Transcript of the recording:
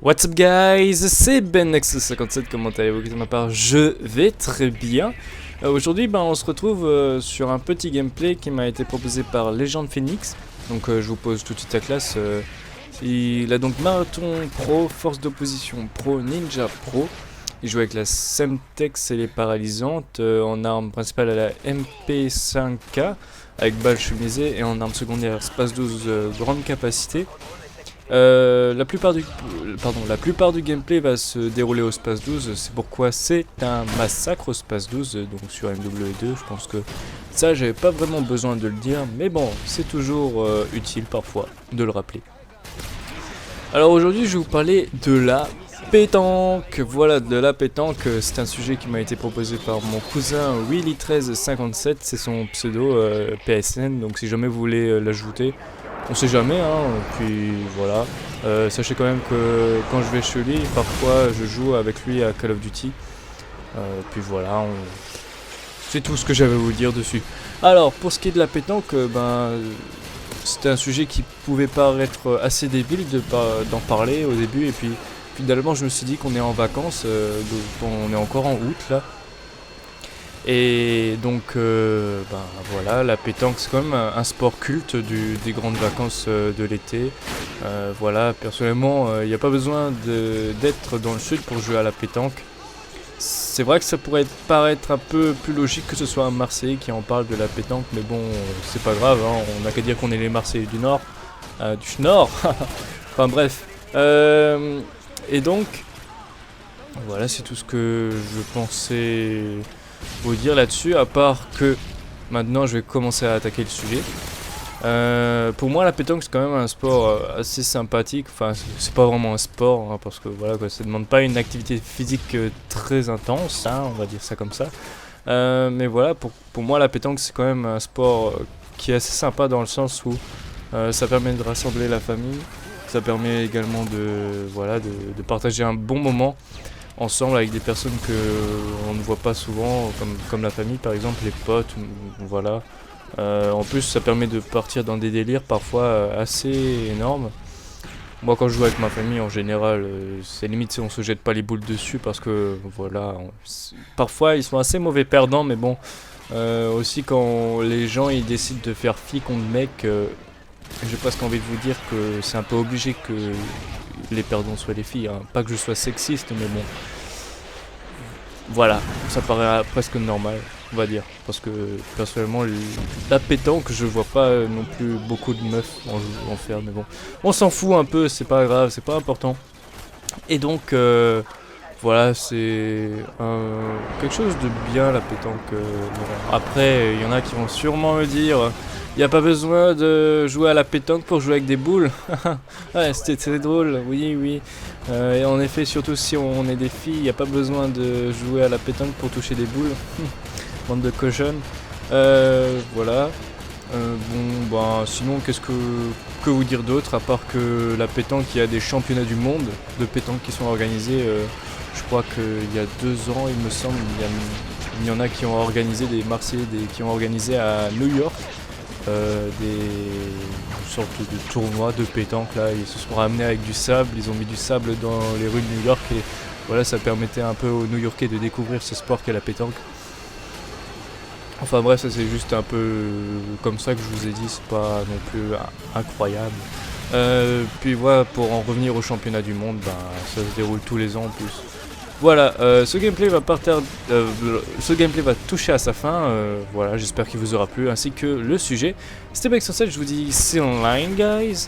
What's up guys, c'est BenNexus57, comment allez-vous? De ma part, je vais très bien. Aujourd'hui, on se retrouve sur un petit gameplay qui m'a été proposé par Legend Phoenix. Donc je vous pose tout de suite la classe. Il a donc Marathon Pro, Force d'opposition Pro, Ninja Pro. Il joue avec la Semtex et les paralysantes, en arme principale à la MP5K, avec balle chemisée, et en arme secondaire Space 12 grande capacité. La plupart du gameplay va se dérouler au Space 12, c'est pourquoi c'est un massacre au Space 12, donc sur MW2, je pense que ça j'avais pas vraiment besoin de le dire, mais bon, c'est toujours utile parfois de le rappeler. Alors aujourd'hui je vais vous parler de la pétanque, voilà, de la pétanque, c'est un sujet qui m'a été proposé par mon cousin Willy1357, c'est son pseudo PSN, donc si jamais vous voulez l'ajouter, on sait jamais, hein, puis voilà. Sachez quand même que quand je vais chez lui, parfois je joue avec lui à Call of Duty. Puis voilà, c'est tout ce que j'avais à vous dire dessus. Alors, pour ce qui est de la pétanque, c'était un sujet qui pouvait paraître assez débile d'en parler au début. Et puis finalement, je me suis dit qu'on est en vacances, on est encore en août là. Et donc, voilà, la pétanque c'est quand même un sport culte des grandes vacances de l'été. Voilà, personnellement, il n'y a pas besoin d'être dans le sud pour jouer à la pétanque. C'est vrai que ça pourrait paraître un peu plus logique que ce soit un Marseillais qui en parle de la pétanque, mais bon, c'est pas grave, hein, on n'a qu'à dire qu'on est les Marseillais du Nord. Du Nord. Enfin bref. Et donc, voilà, c'est tout ce que je pensais vous dire là-dessus, à part que maintenant je vais commencer à attaquer le sujet. Pour moi la pétanque c'est quand même un sport assez sympathique, enfin c'est pas vraiment un sport hein, parce que voilà quoi, ça demande pas une activité physique très intense, hein, on va dire ça comme ça. Mais voilà, pour moi la pétanque c'est quand même un sport qui est assez sympa dans le sens où ça permet de rassembler la famille, ça permet également de partager un bon moment ensemble avec des personnes que on ne voit pas souvent, comme la famille par exemple, les potes, voilà. En plus ça permet de partir dans des délires parfois assez énormes. Moi quand je joue avec ma famille en général, c'est limite on se jette pas les boules dessus parce que voilà, parfois ils sont assez mauvais perdants, mais bon, aussi quand les gens ils décident de faire fille contre mec, j'ai presque envie de vous dire que c'est un peu obligé que les perdants soient les filles, hein. Pas que je sois sexiste, mais bon. Voilà, ça paraît presque normal, on va dire. Parce que personnellement, la pétanque, je vois pas non plus beaucoup de meufs en faire, mais bon. On s'en fout un peu, c'est pas grave, c'est pas important. Et donc, voilà, c'est quelque chose de bien la pétanque. Bon. Après, il y en a qui vont sûrement me dire. Il n'y a pas besoin de jouer à la pétanque pour jouer avec des boules. Ouais, c'était très drôle, oui. Et en effet, surtout si on est des filles, il n'y a pas besoin de jouer à la pétanque pour toucher des boules. Bande de cochonnes. Voilà. Sinon, que vous dire d'autre, à part que la pétanque, il y a des championnats du monde de pétanque qui sont organisés. Je crois qu'il y a 2 ans, il me semble, il y en a qui ont organisé, des Marseillais qui ont organisé à New York. Une sorte de tournoi de pétanque là, ils se sont ramenés avec du sable, ils ont mis du sable dans les rues de New York et voilà, ça permettait un peu aux New-Yorkais de découvrir ce sport qu'est la pétanque. Enfin bref, ça c'est juste un peu comme ça que je vous ai dit, c'est pas non plus incroyable. Puis voilà, pour en revenir au championnat du monde, ça se déroule tous les ans en plus. Voilà, ce gameplay va toucher à sa fin, voilà, j'espère qu'il vous aura plu, ainsi que le sujet. C'était BenNexus57, je vous dis see you online guys.